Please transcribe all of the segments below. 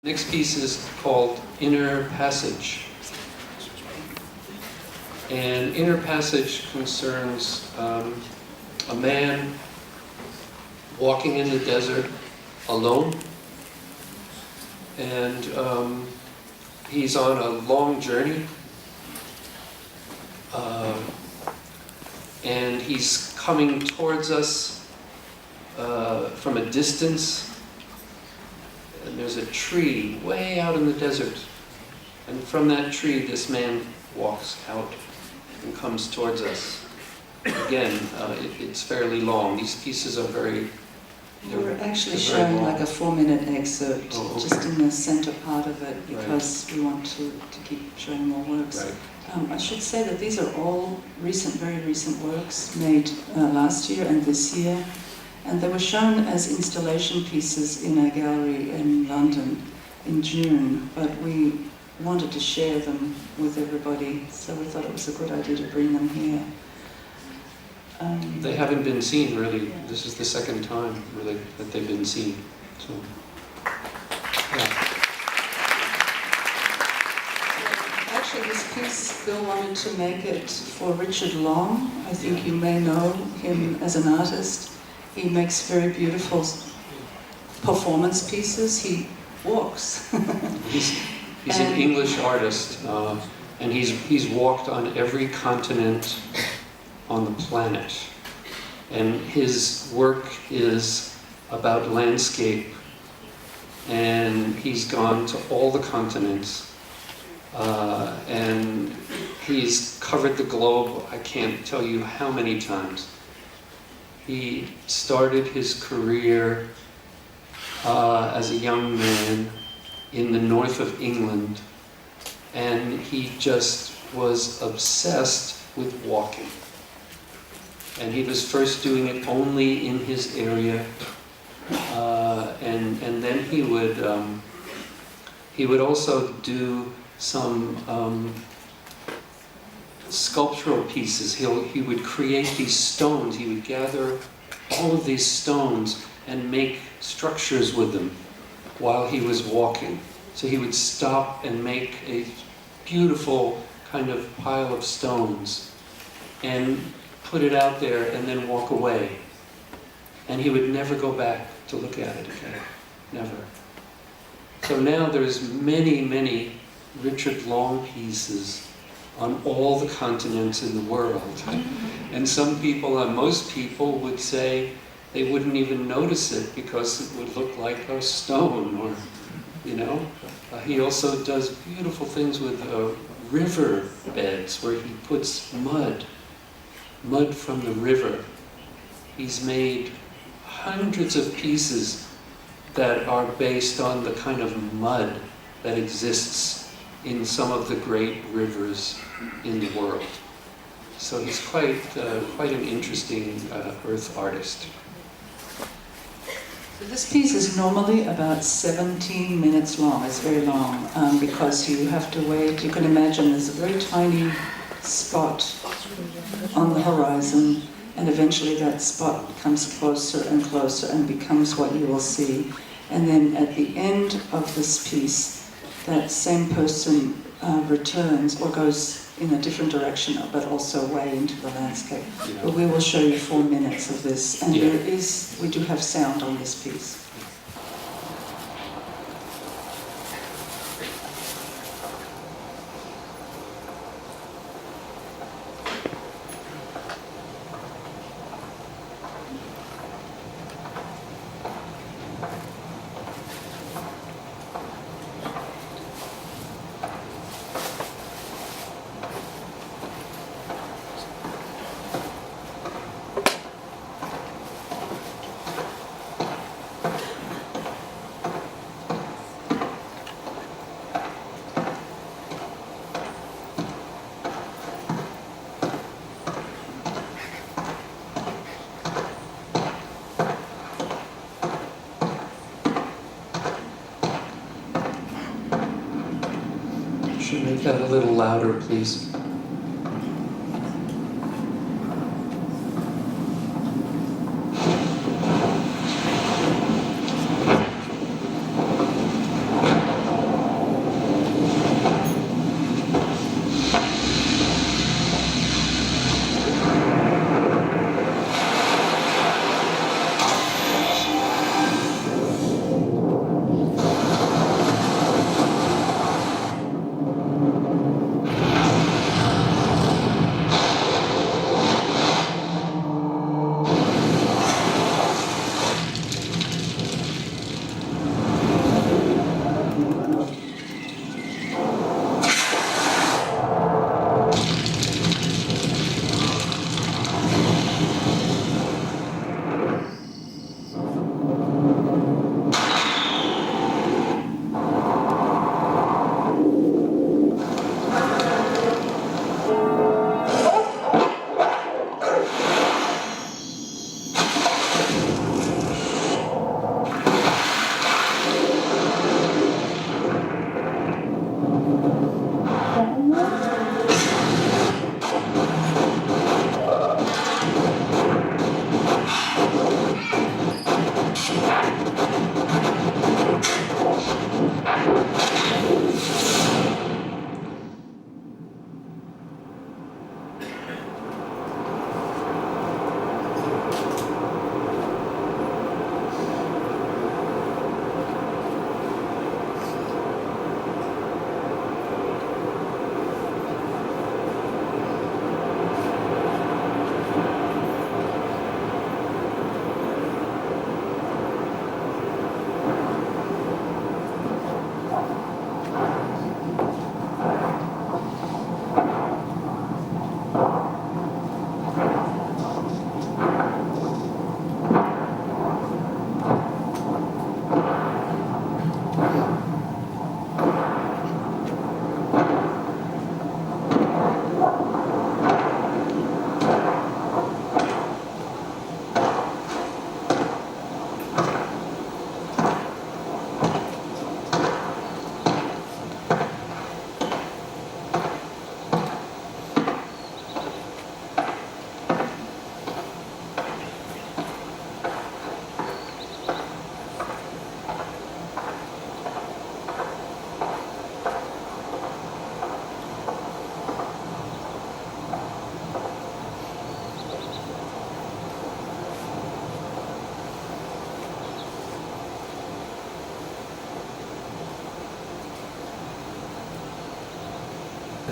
Next piece is called Inner Passage. And Inner Passage concerns a man walking in the desert alone. And he's on a long journey. And he's coming towards us from a distance. And there's a tree way out in the desert. And from that tree, this man walks out and comes towards us. Again, it's fairly long. These pieces are very... We're actually showing like a 4-minute excerpt, just in the center part of it, because we want to keep showing more works. Right. I should say that these are all recent, very recent works made last year and this year. And they were shown as installation pieces in a gallery in London in June, but we wanted to share them with everybody, so we thought it was a good idea to bring them here. They haven't been seen, really. Yeah. This is the second time, really, that they've been seen. So, yeah. Actually, this piece, Bill wanted to make it for Richard Long. I think you may know him as an artist. He makes very beautiful performance pieces. He walks. He's an English artist, and he's walked on every continent on the planet. And his work is about landscape, and he's gone to all the continents, and he's covered the globe, I can't tell you how many times. He started his career as a young man in the north of England, and he just was obsessed with walking. And he was first doing it only in his area, and then he would also do some sculptural pieces. He would create these stones. He would gather all of these stones and make structures with them while he was walking. So he would stop and make a beautiful kind of pile of stones and put it out there and then walk away. And he would never go back to look at it again. Never. So now there's many, many Richard Long pieces on all the continents in the world. And some people, most people would say they wouldn't even notice it because it would look like a stone, or, you know. He also does beautiful things with river beds where he puts mud from the river. He's made hundreds of pieces that are based on the kind of mud that exists in some of the great rivers in the world. So he's quite an interesting earth artist. So this piece is normally about 17 minutes long. It's very long because you have to wait. You can imagine there's a very tiny spot on the horizon, and eventually that spot comes closer and closer and becomes what you will see. And then at the end of this piece, that same person returns or goes in a different direction, but also way into the landscape. Yeah. But we will show you 4 minutes of this, and we do have sound on this piece. Should make that a little louder, please.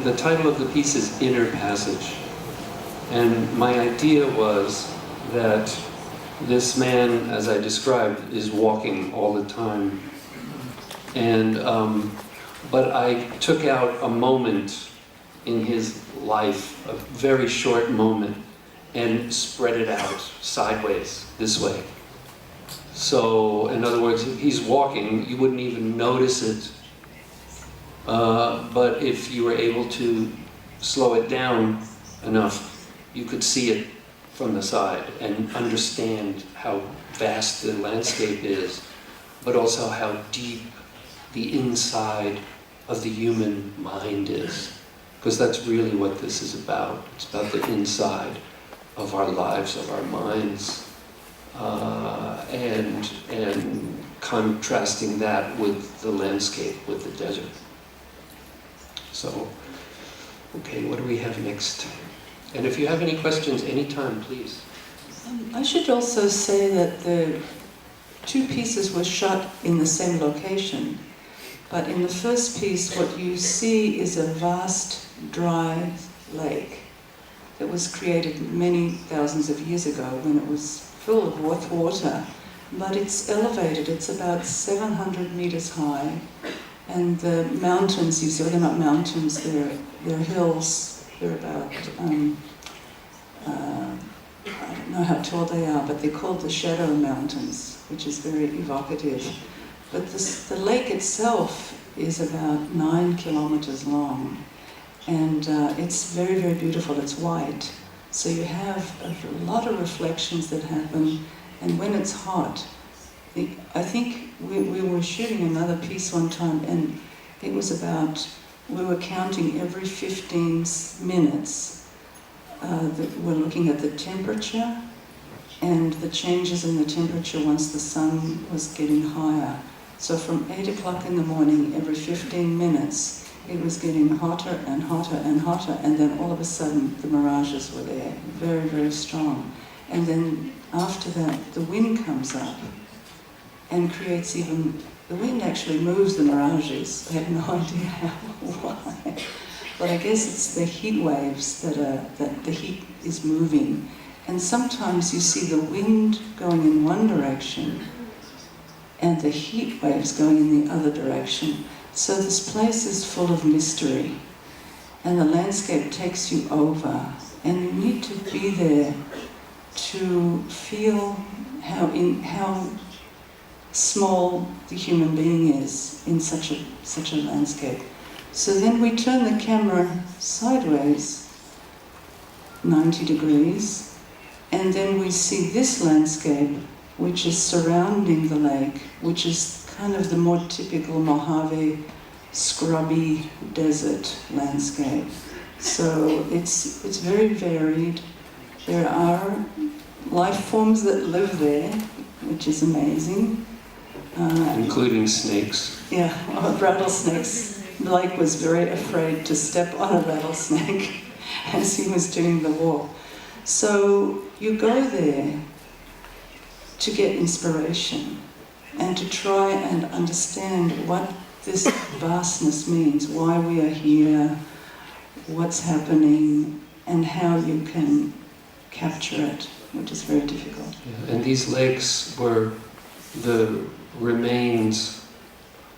The title of the piece is Inner Passage. And my idea was that this man, as I described, is walking all the time. And, but I took out a moment in his life, a very short moment, and spread it out sideways, this way. So, in other words, he's walking, you wouldn't even notice it. But if you were able to slow it down enough, you could see it from the side and understand how vast the landscape is, but also how deep the inside of the human mind is. Because that's really what this is about. It's about the inside of our lives, of our minds, and contrasting that with the landscape, with the desert. So, okay, what do we have next? And if you have any questions, anytime, please. I should also say that the two pieces were shot in the same location, but in the first piece what you see is a vast dry lake that was created many thousands of years ago when it was full of water, but it's elevated, it's about 700 meters high, and the mountains, you see, well, they're not mountains, they're hills. They're about, I don't know how tall they are, but they're called the Shadow Mountains, which is very evocative. But the lake itself is about 9 kilometers long, and it's very, very beautiful. It's white. So you have a lot of reflections that happen, and when it's hot, I think we were shooting another piece one time, and it was about, we were counting every 15 minutes. We're looking at the temperature and the changes in the temperature once the sun was getting higher. So from 8 o'clock in the morning, every 15 minutes, it was getting hotter and hotter and hotter, and then all of a sudden the mirages were there, very, very strong. And then after that, the wind comes up and creates even, the wind actually moves the mirages. I have no idea why. But I guess it's the heat waves that the heat is moving. And sometimes you see the wind going in one direction and the heat waves going in the other direction. So this place is full of mystery, and the landscape takes you over, and you need to be there to feel how small the human being is in such a landscape. So then we turn the camera sideways, 90 degrees, and then we see this landscape, which is surrounding the lake, which is kind of the more typical Mojave, scrubby desert landscape. So it's very varied. There are life forms that live there, which is amazing. Including snakes. Yeah, rattlesnakes. Blake was very afraid to step on a rattlesnake as he was doing the walk. So you go there to get inspiration and to try and understand what this vastness means, why we are here, what's happening, and how you can capture it, which is very difficult. Yeah, and these lakes were the remains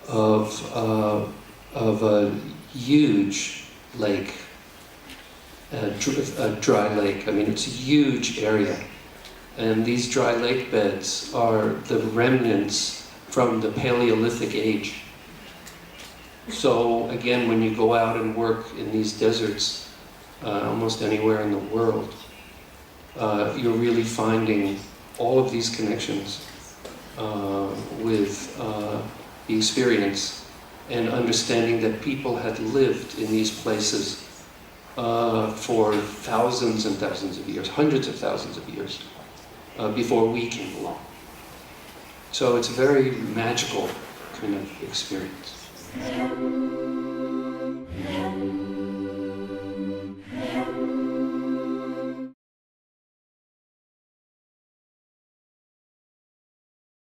of a huge lake, a dry lake. I mean, it's a huge area. And these dry lake beds are the remnants from the Paleolithic age. So again, when you go out and work in these deserts, almost anywhere in the world, you're really finding all of these connections with the experience, and understanding that people had lived in these places for thousands and thousands of years, hundreds of thousands of years, before we came along. So it's a very magical kind of experience.